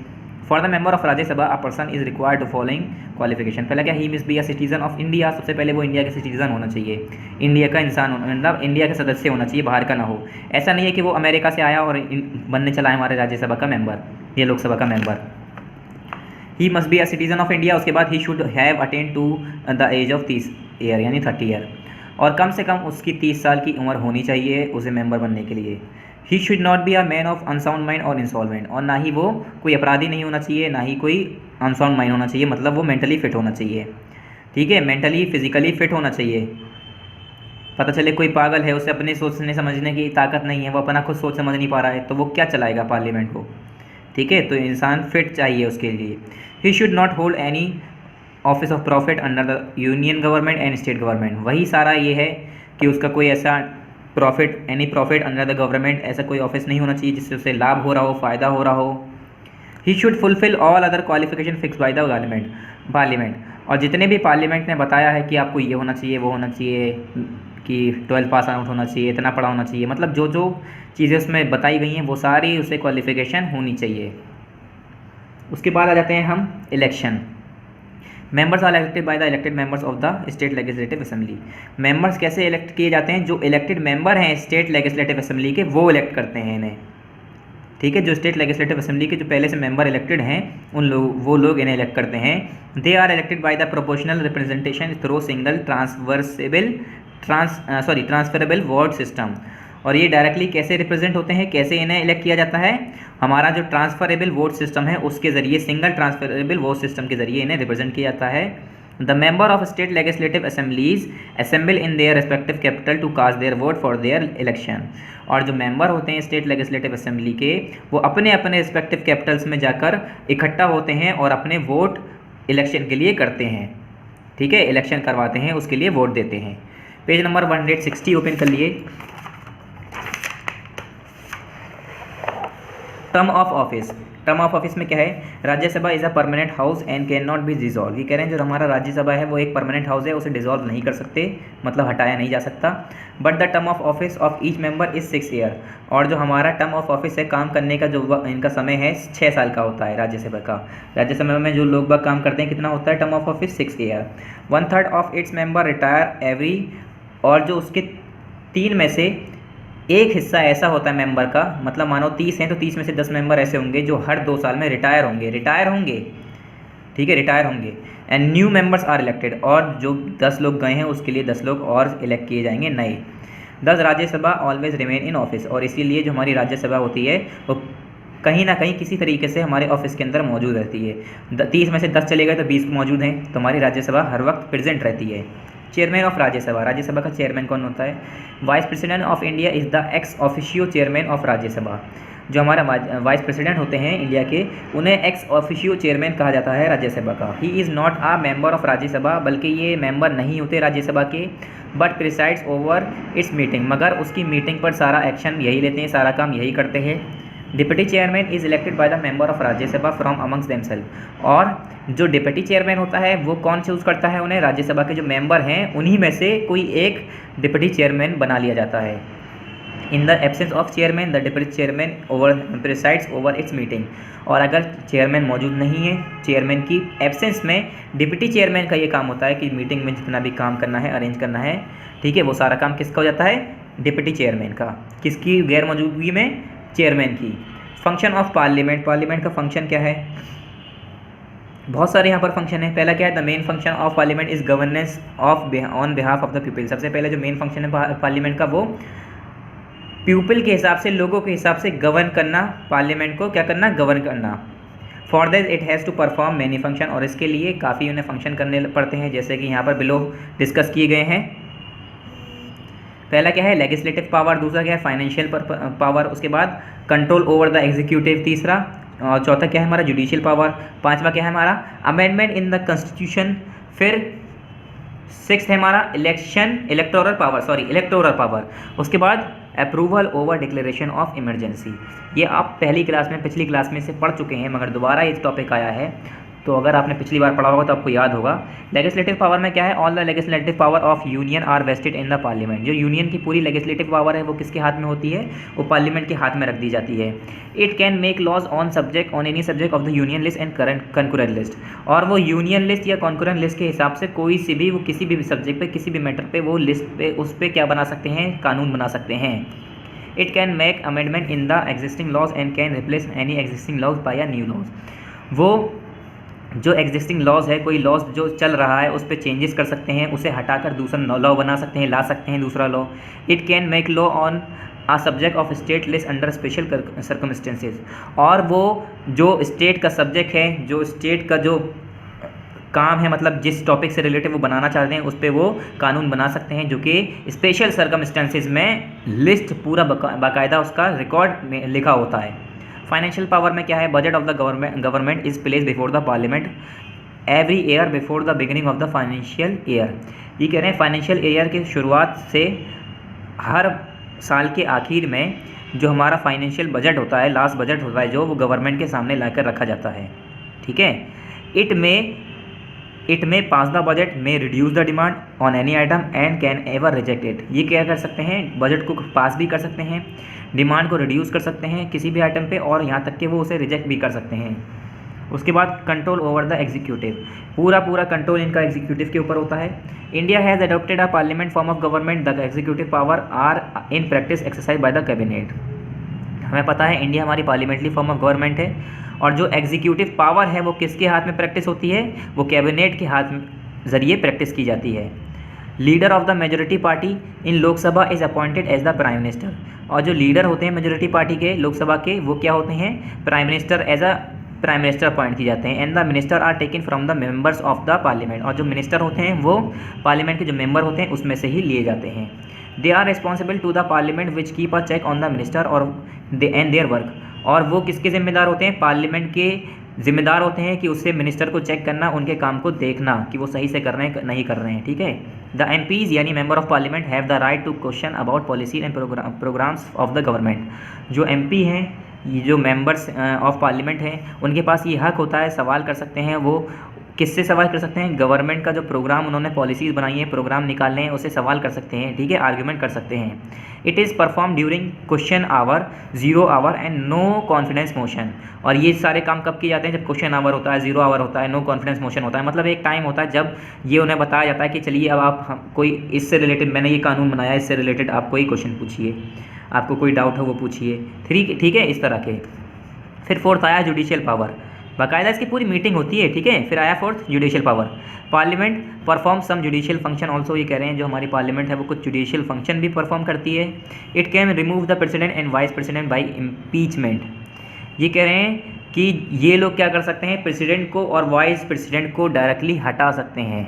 For the member of Rajya Sabha a person is required to following qualification. पहले क्या, he must be a citizen of India, सबसे पहले वो इंडिया के सिटीजन होना चाहिए, इंडिया का इंसान होना, मतलब इंडिया का सदस्य होना चाहिए, बाहर का ना हो। ऐसा नहीं है कि वो अमेरिका से आया और बनने चला है हमारे राज्यसभा का मेंबर, ये लोकसभा का member. He must be a citizen of India, उसके बाद he should have attend to the age of 30 year यानी 30 ईयर, और कम से कम उसकी 30 साल की उम्र होनी चाहिए उसे मेंबर बनने के लिए। He should not be a man of unsound mind और इंसॉल्वेंट, और ना ही वो कोई अपराधी नहीं होना चाहिए, ना ही कोई अनसाउंड माइंड होना चाहिए, मतलब वो मेंटली फिट होना चाहिए, ठीक है, मेंटली फिजिकली फिट होना चाहिए। पता चले कोई पागल है, उसे अपने सोचने समझने की ताकत नहीं है, वो अपना खुद सोच समझ नहीं पा रहा है, तो वो क्या चलाएगा पार्लियामेंट को, ठीक है, तो इंसान फिट चाहिए उसके लिए। He should not hold any office of profit under the union government and state government. वही सारा ये है कि उसका कोई ऐसा any profit under the government, ऐसा कोई ऑफिस नहीं होना चाहिए जिससे उसे लाभ हो रहा हो, फ़ायदा हो रहा हो। He should fulfil all other qualification fix by the parliament, और जितने भी पार्लियामेंट ने बताया है कि आपको ये होना चाहिए, वो होना चाहिए, कि 12 पास आउट होना चाहिए, इतना पढ़ा होना चाहिए, मतलब जो जो चीज़ें उसमें बताई गई हैं वो सारी उसे क्वालिफिकेशन होनी चाहिए। उसके बाद आ जाते हैं हम election. Members are elected by the elected members of the state legislative assembly. Members कैसे इलेक्ट किए जाते हैं, जो इलेक्टेड मेंबर हैं स्टेट लेजिस्लेटिव असेंबली के, वो इलेक्ट करते हैं इन्हें, ठीक है। जो स्टेट लेजिस्लेटिव असेंबली के जो पहले से मेंबर इलेक्टेड हैं वो लोग इन्हें इलेक्ट करते हैं। They are elected by the proportional representation through single transferable vote system, और ये डायरेक्टली कैसे रिप्रेजेंट होते हैं, कैसे इन्हें इलेक्ट किया जाता है, हमारा जो ट्रांसफरेबल वोट सिस्टम है उसके ज़रिए, सिंगल ट्रांसफरेबल वोट सिस्टम के ज़रिए इन्हें रिप्रेजेंट किया जाता है। The member of state legislative assemblies assemble in their respective capital to cast their vote for their election, और जो मेंबर होते हैं स्टेट लेजिस्लेटिव असेंबली के, वो अपने अपने रिस्पेक्टिव कैपिटल्स में जाकर इकट्ठा होते हैं और अपने वोट इलेक्शन के लिए करते हैं, ठीक है, इलेक्शन करवाते हैं, उसके लिए वोट देते हैं। पेज नंबर 160 ओपन कर लिए। Term of office, term of office में क्या है, Rajya Sabha is a permanent house and can not be dissolve. ये कह रहे हैं जो हमारा राज्यसभा है वो एक परमानेंट हाउस है, उसे डिजॉल्व नहीं कर सकते, मतलब हटाया नहीं जा सकता। But the term of office of each member is 6 year, और जो हमारा टर्म ऑफ ऑफिस है, काम करने का जो इनका समय है 6 साल का होता है राज्यसभा का। राज्यसभा में जो लोग बाग काम करते हैं कितना होता है term of office, 6 year. 1/3 of its member retire every, और जो उसके 3 में से एक हिस्सा ऐसा होता है मेंबर का, मतलब मानो 30 हैं तो 30 में से 10 मेंबर ऐसे होंगे जो हर 2 साल में रिटायर होंगे ठीक है, रिटायर होंगे। And new members are elected, और जो 10 लोग गए हैं उसके लिए 10 लोग और इलेक्ट किए जाएंगे नए। 10 Rajya Sabha always remain in office, और इसीलिए जो हमारी राज्यसभा होती है वो कहीं ना कहीं किसी तरीके से हमारे ऑफिस के अंदर मौजूद रहती है। 30 में से 10 चले गए तो 20 मौजूद हैं, तो हमारी राज्यसभा हर वक्त प्रेजेंट रहती है। चेयरमैन ऑफ राज्यसभा, राज्यसभा का चेयरमैन कौन होता है? Vice president of India is the ex officio chairman of Rajya Sabha. जो हमारा वाइस प्रेसिडेंट होते हैं इंडिया के, उन्हें एक्स ऑफिशियो चेयरमैन कहा जाता है राज्यसभा का। He is not a member of Rajya Sabha, बल्कि ये मेंबर नहीं होते राज्यसभा के, but presides over it's meeting, मगर उसकी मीटिंग पर सारा एक्शन यही लेते हैं, सारा काम यही करते हैं। Deputy chairman is elected by the member of Rajya Sabha from amongst themselves, और जो डिप्टी चेयरमैन होता है वो कौन चूज़ करता है उन्हें? राज्यसभा के जो मेंबर हैं उन्हीं में से कोई एक डिप्टी चेयरमैन बना लिया जाता है। In the absence of chairman the deputy chairman over presides over it's meeting, और अगर चेयरमैन मौजूद नहीं है, चेयरमैन की एब्सेंस में डिप्टी चेयरमैन का ये काम होता है कि मीटिंग में जितना भी काम करना है, अरेंज करना है, ठीक है, वो सारा काम किसका हो जाता है? डिप्टी चेयरमैन का। किसकी गैर मौजूदगी में? चेयरमैन की। फंक्शन ऑफ पार्लियामेंट, पार्लियामेंट का फंक्शन क्या है? बहुत सारे यहाँ पर फंक्शन है। पहला क्या है? The main function of parliament is governance of on behalf of the people. सबसे पहले जो मेन फंक्शन है पार्लियामेंट का, वो पीपल के हिसाब से, लोगों के हिसाब से गवर्न करना, पार्लियामेंट को क्या करना? गवर्न करना। For this it has to perform many function, और इसके लिए काफ़ी उन्हें फंक्शन करने पड़ते हैं, जैसे कि यहाँ पर बिलो डिस्कस किए गए हैं। पहला क्या है? लेजिस्लेटिव पावर, दूसरा क्या है? फाइनेंशियल पावर, उसके बाद कंट्रोल ओवर द एग्जीक्यूटिव, तीसरा, और चौथा क्या है हमारा? जुडिशियल पावर, पांचवा क्या है हमारा? अमेंडमेंट इन द कॉन्स्टिट्यूशन, फिर 6 है हमारा इलेक्टोरल पावर, उसके बाद approval over declaration of emergency. ये आप पहली क्लास में, पिछली क्लास में से पढ़ चुके हैं, मगर दोबारा ये टॉपिक आया है, तो अगर आपने पिछली बार पढ़ा होगा तो आपको याद होगा। लेजिस्लेटिव पावर में क्या है? All the legislative power of union are vested in the parliament. जो यूनियन की पूरी लेजिस्लेटिव पावर है वो किसके हाथ में होती है? वो पार्लियामेंट के हाथ में रख दी जाती है। It can make laws on any subject of the union list and concurrent list, और वो यूनियन लिस्ट या कॉन्करेंट लिस्ट के हिसाब से कोई सी भी, वो किसी भी सब्जेक्ट पे, किसी भी मैटर पे, वो लिस्ट पे, उस पर क्या बना सकते हैं? कानून बना सकते हैं। It can make amendment in the existing laws and can replace any existing laws by a new laws. वो जो एग्जिस्टिंग लॉज है, कोई लॉज जो चल रहा है उस पर चेंजेस कर सकते हैं, उसे हटाकर दूसरा लॉ बना सकते हैं, ला सकते हैं दूसरा law. It can make law on a subject of state list under special circumstances, और वो जो स्टेट का सब्जेक्ट है, जो स्टेट का जो काम है, मतलब जिस टॉपिक से रिलेटेड वो बनाना चाहते हैं, उस पर वो कानून बना सकते हैं, जो कि स्पेशल सर्कमस्टेंसेज में लिस्ट पूरा बाकायदा उसका रिकॉर्ड में लिखा होता है। फाइनेंशियल पावर में क्या है? Budget of the government is place before the parliament every year before the beginning of the financial year. ये कह रहे हैं फाइनेंशियल ईयर की शुरुआत से हर साल के आखिर में जो हमारा फाइनेंशियल बजट होता है, लास्ट बजट होता है, जो वो गवर्नमेंट के सामने लाकर रखा जाता है, ठीक है। इट में पास द बजट में reduce the demand on any item and can ever reject it. ये क्या कर सकते हैं? बजट को पास भी कर सकते हैं, डिमांड को रिड्यूस कर सकते हैं किसी भी आइटम पे, और यहाँ तक कि वो उसे रिजेक्ट भी कर सकते हैं। उसके बाद कंट्रोल ओवर द एग्जीक्यूटिव, पूरा कंट्रोल इनका एग्जीक्यूटिव के ऊपर होता है। India has adopted a parliament form of government, the executive power are in practice exercise by the cabinet. हमें पता है इंडिया हमारी पार्लियामेंट्री फॉर्म ऑफ गवर्नमेंट है, और जो एग्जीक्यूटिव पावर है वो किसके हाथ में प्रैक्टिस होती है? वो कैबिनेट के हाथ जरिए प्रैक्टिस की जाती है। Leader of the majority party in Lok Sabha is appointed as the prime minister, और जो लीडर होते हैं मेजोरिटी पार्टी के लोकसभा के, वो क्या होते हैं? Prime minister, as a prime minister appoint किए जाते हैं। And the minister are taken from the members of the parliament, और जो मिनिस्टर होते हैं वो पार्लियामेंट के जो मेंबर होते हैं उसमें से ही लिए जाते हैं। They are responsible to the parliament which keep a check on the minister और एंड देयर वर्क, और वो किसके जिम्मेदार होते हैं? पार्लियामेंट के जिम्मेदार होते हैं कि उससे मिनिस्टर को चेक करना, उनके काम को देखना कि वो सही से कर रहे हैं नहीं कर रहे हैं, ठीक है। द MPs यानी member of parliament have the right to question about policy and programs of the government. जो MP हैं, ये जो मेंबर्स ऑफ पार्लियामेंट हैं, उनके पास ये हक होता है, सवाल कर सकते हैं। वो किससे सवाल कर सकते हैं? गवर्नमेंट का जो प्रोग्राम उन्होंने पॉलिसीज़ बनाई है, प्रोग्राम निकालने हैं, उससे सवाल कर सकते हैं, ठीक है, आर्ग्यूमेंट कर सकते हैं। It is perform during question hour, 0 hour and no confidence motion, और ये सारे काम कब किए जाते हैं? जब क्वेश्चन आवर होता है, 0 आवर होता है, नो कॉन्फिडेंस मोशन होता है। मतलब एक टाइम होता है जब ये उन्हें बताया जाता है कि चलिए अब आप कोई इससे रिलेटेड, मैंने ये कानून बनाया, इससे रिलेटेड आप कोई क्वेश्चन पूछिए, आपको कोई डाउट हो वो पूछिए, ठीक है, इस तरह के। फिर फोर्थ आया जुडिशियल पावर। बाकायदा इसकी पूरी मीटिंग होती है, ठीक है। फिर आया fourth, judicial power. Parliament perform some judicial function also, ये कह रहे हैं जो हमारी पार्लियामेंट है वो कुछ जुडिशियल फंक्शन भी परफॉर्म करती है। It can remove the president and vice president by impeachment, ये कह रहे हैं कि ये लोग क्या कर सकते हैं, प्रेसिडेंट को और वाइस प्रेसिडेंट को डायरेक्टली हटा सकते हैं।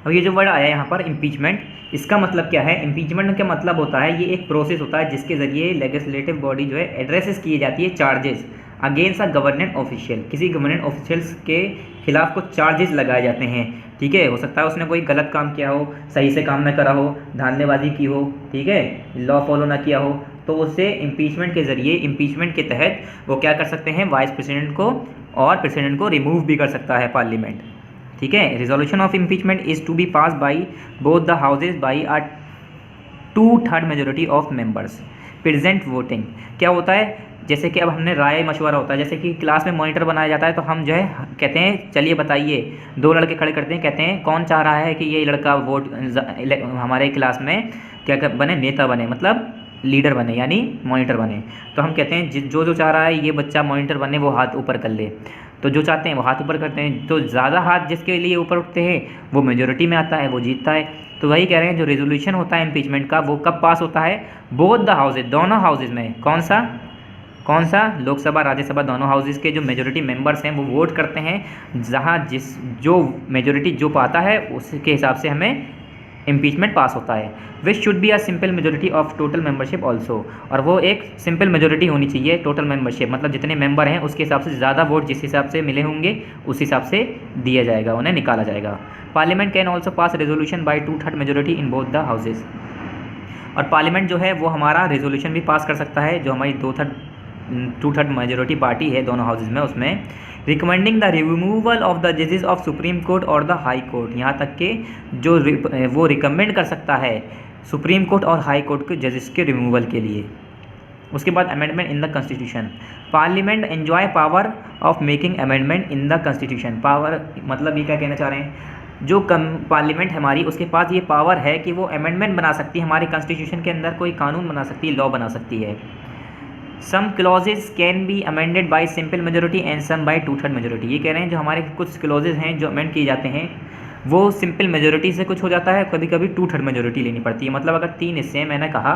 अब ये जो वर्ड आया यहाँ पर इम्पीचमेंट, इसका मतलब क्या है? इम्पीचमेंट का मतलब होता है ये एक प्रोसेस होता है जिसके ज़रिए लेजिस्लेटिव बॉडी जो है एड्रेसेस किए जाती है charges against a government official, किसी गवर्नमेंट ऑफिशियल्स के खिलाफ कुछ चार्जेस लगाए जाते हैं, ठीक है। हो सकता है उसने कोई गलत काम किया हो, सही से काम न करा हो, धांधलेबाजी की हो, ठीक है, लॉ फॉलो ना किया हो, तो उससे इम्पीचमेंट के ज़रिए, इम्पीचमेंट के तहत वो क्या कर सकते हैं, वाइस प्रेसिडेंट को और प्रेसिडेंट को रिमूव भी कर सकता है पार्लियामेंट, ठीक है। Resolution of impeachment is to be pass by both the houses by a 2/3 majority of members present voting. क्या होता है, जैसे कि अब हमने राय मशवरा होता है, जैसे कि क्लास में मॉनिटर बनाया जाता है, तो हम जो है कहते हैं चलिए बताइए, 2 लड़के खड़े करते हैं, कहते हैं कौन चाह रहा है कि ये लड़का वोट हमारे क्लास में क्या बने, नेता बने, मतलब लीडर बने, यानी मॉनिटर बने। तो हम कहते हैं जो चाह रहा है ये बच्चा मॉनिटर बने वो हाथ ऊपर कर ले, तो जो चाहते हैं वो हाथ ऊपर करते हैं, तो ज़्यादा हाथ जिसके लिए ऊपर उठते हैं वो मेजोरिटी में आता है, वो जीतता है। तो वही कह रहे हैं जो रेजोल्यूशन होता है इम्पीचमेंट का वो कब पास होता है, बोथ द हाउसेज, दोनों हाउसेज में। कौन सा लोकसभा राज्यसभा दोनों हाउसेज के जो मेजोरिटी मेंबर्स हैं वो वोट करते हैं, जहाँ जो मेजोरिटी जो पाता है उसके हिसाब से हमें इम्पीचमेंट पास होता है। Which should be a simple majority of total membership also, और वो एक सिंपल मेजोरिटी होनी चाहिए टोटल मेंबरशिप, मतलब जितने मेंबर हैं उसके हिसाब से ज़्यादा वोट जिस हिसाब से मिले होंगे उस हिसाब से दिया जाएगा, उन्हें निकाला जाएगा। Parliament can also pass resolution by 2/3 majority in both the houses, और पार्लियामेंट जो है वो हमारा रेजोल्यूशन भी पास कर सकता है, जो हमारी 2/3 मेजोरिटी पार्टी है दोनों हाउसेज में, उसमें recommending the removal of the जजेस ऑफ सुप्रीम कोर्ट और द हाई कोर्ट, यहाँ तक कि जो वो रिकमेंड कर सकता है सुप्रीम कोर्ट और हाई कोर्ट के जजेस के रिमूवल के लिए। उसके बाद amendment in the constitution, parliament enjoy power of making amendment in the constitution. Power मतलब ये क्या कहना चाह रहे हैं, जो पार्लियामेंट हमारी उसके पास ये पावर है कि वो अमेंडमेंट बना सकती है, हमारे कॉन्स्टिट्यूशन के अंदर कोई कानून बना सकती है, लॉ बना सकती है। Some clauses can be amended by simple majority and some by 2/3 majority, ये कह रहे हैं जो हमारे कुछ क्लॉजेज हैं जो अमेंड किए जाते हैं वो सिंपल मेजोरिटी से कुछ हो जाता है, कभी कभी 2/3 मेजोरिटी लेनी पड़ती है। मतलब अगर 3 हिस्से हैं, मैंने कहा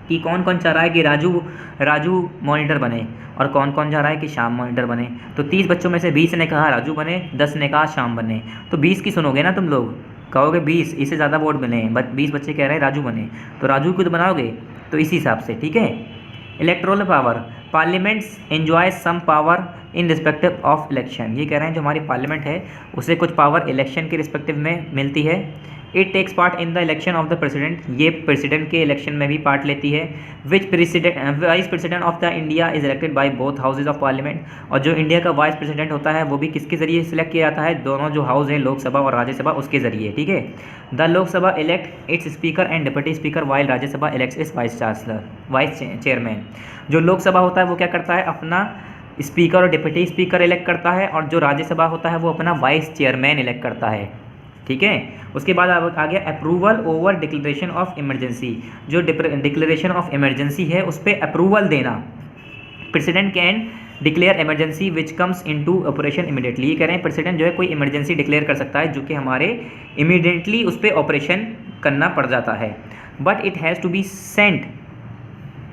कि कौन कौन चाह रहा है कि राजू मॉनिटर बने और कौन कौन चाह रहा है कि श्याम मॉनिटर बने, तो 30 बच्चों में से 20 ने कहा राजू बने, 10 ने कहा श्याम बने, तो 20 की सुनोगे ना तुम लोग, कहोगे 20, इससे ज़्यादा वोट मिले हैं, बट 20 बच्चे कह रहे हैं राजू बने, तो राजू को तो बनाओगे, तो इसी हिसाब से, ठीक है। Electoral power, parliaments enjoy some power in respective of election, ये कह रहे हैं जो हमारी पार्लियामेंट है उसे कुछ पावर इलेक्शन के रिस्पेक्टिव में मिलती है। It takes part in the election of the president, ये प्रेसिडेंट के इलेक्शन में भी पार्ट लेती है। Which vice president of the India is elected by both houses of parliament, और जो इंडिया का वाइस प्रेसिडेंट होता है वो भी किसके ज़रिए सिलेक्ट किया जाता है, दोनों जो हाउस है लोकसभा और राज्यसभा उसके ज़रिए, ठीक है। The Lok Sabha elect it's speaker and deputy speaker while Rajya Sabha elects it's vice chancellor, vice chairman. जो लोकसभा होता है वो क्या करता है, अपना स्पीकर और डिप्टी स्पीकर इलेक्ट करता है, और जो राज्यसभा होता है वो अपना वाइस चेयरमैन इलेक्ट करता है, ठीक है। उसके बाद आ गया approval over declaration of emergency, जो डिक्लेरेशन ऑफ इमरजेंसी है उस पर अप्रूवल देना। President can declare emergency which comes into operation immediately, ये कह रहे हैं प्रेसिडेंट जो है कोई इमरजेंसी डिक्लेयर कर सकता है जो कि हमारे इमीडिएटली उस पर ऑपरेशन करना पड़ जाता है, but it has to be sent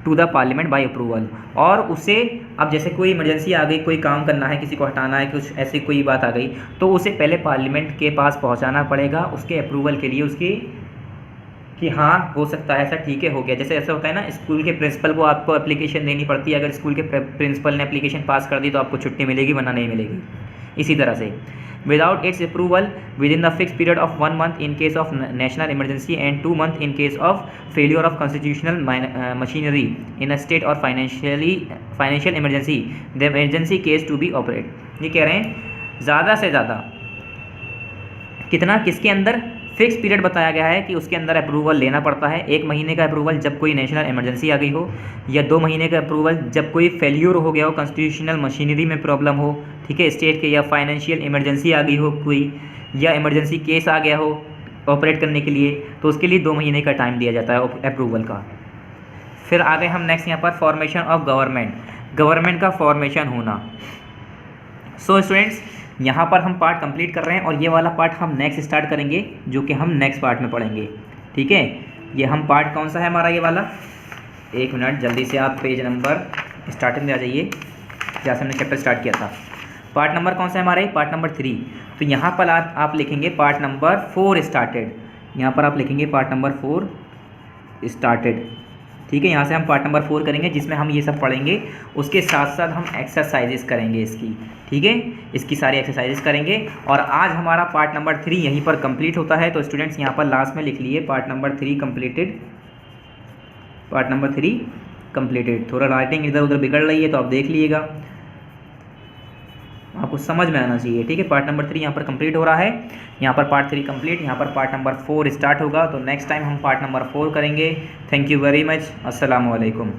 to the parliament by approval, और उसे अब जैसे कोई इमरजेंसी आ गई, कोई काम करना है, किसी को हटाना है, कुछ ऐसी कोई बात आ गई, तो उसे पहले पार्लियामेंट के पास पहुंचाना पड़ेगा उसके अप्रूवल के लिए, उसकी कि हाँ हो सकता है ऐसा, ठीक है हो गया। जैसे ऐसा होता है ना, स्कूल के प्रिंसिपल को आपको एप्लीकेशन देनी पड़ती है, अगर स्कूल के प्रिंसिपल ने एप्लीकेशन पास कर दी तो आपको छुट्टी मिलेगी, वरना नहीं मिलेगी। इसी तरह से without its approval within the fix period of 1 month in case of national emergency and 2 months in case of failure of constitutional machinery in a state or financial emergency the emergency cease to be operate. ये कह रहे हैं ज़्यादा से ज़्यादा कितना, किसके अंदर फिक्स पीरियड बताया गया है कि उसके अंदर अप्रूवल लेना पड़ता है। 1 महीने का अप्रूवल जब कोई नेशनल इमरजेंसी आ गई हो, या 2 महीने का अप्रूवल जब कोई फेल्यूर हो गया हो, कॉन्स्टिट्यूशनल मशीनरी में प्रॉब्लम हो, ठीक है, स्टेट के, या फाइनेंशियल इमरजेंसी आ गई हो कोई, या इमरजेंसी केस आ गया हो ऑपरेट करने के लिए, तो उसके लिए 2 महीने का टाइम दिया जाता है अप्रूवल का। फिर आ गए हम नेक्स्ट यहाँ पर फॉर्मेशन ऑफ गवर्नमेंट। गवर्नमेंट का फॉर्मेशन होना। सो स्टूडेंट्स, यहाँ पर हम पार्ट कंप्लीट कर रहे हैं और ये वाला पार्ट हम नेक्स्ट स्टार्ट करेंगे, जो कि हम नेक्स्ट पार्ट में पढ़ेंगे। ठीक है, ये हम पार्ट कौन सा है हमारा ये वाला, एक मिनट जल्दी से आप पेज नंबर स्टार्टिंग में आ जाइए जहाँ से हमने चैप्टर स्टार्ट किया था। पार्ट नंबर कौन सा है हमारा, पार्ट नंबर 3। तो यहाँ पर आप लिखेंगे पार्ट नंबर 4 स्टार्टेड, यहाँ पर आप लिखेंगे पार्ट नंबर 4 स्टार्टेड। ठीक है, यहाँ से हम पार्ट नंबर 4 करेंगे, जिसमें हम ये सब पढ़ेंगे, उसके साथ साथ हम एक्सरसाइजेस करेंगे इसकी। ठीक है, इसकी सारी एक्सरसाइजेस करेंगे। और आज हमारा पार्ट नंबर 3 यहीं पर कंप्लीट होता है। तो स्टूडेंट्स यहाँ पर लास्ट में लिख लिए part number 3 completed, part number 3 completed. थोड़ा राइटिंग इधर उधर बिगड़ रही है तो आप देख लीजिएगा, आपको समझ में आना चाहिए। ठीक है, पार्ट नंबर 3 यहाँ पर कंप्लीट हो रहा है, यहाँ पर पार्ट 3 कंप्लीट, यहाँ पर पार्ट नंबर 4 स्टार्ट होगा। तो नेक्स्ट टाइम हम पार्ट नंबर 4 करेंगे। थैंक यू वेरी मच, अस्सलाम वालेकुम।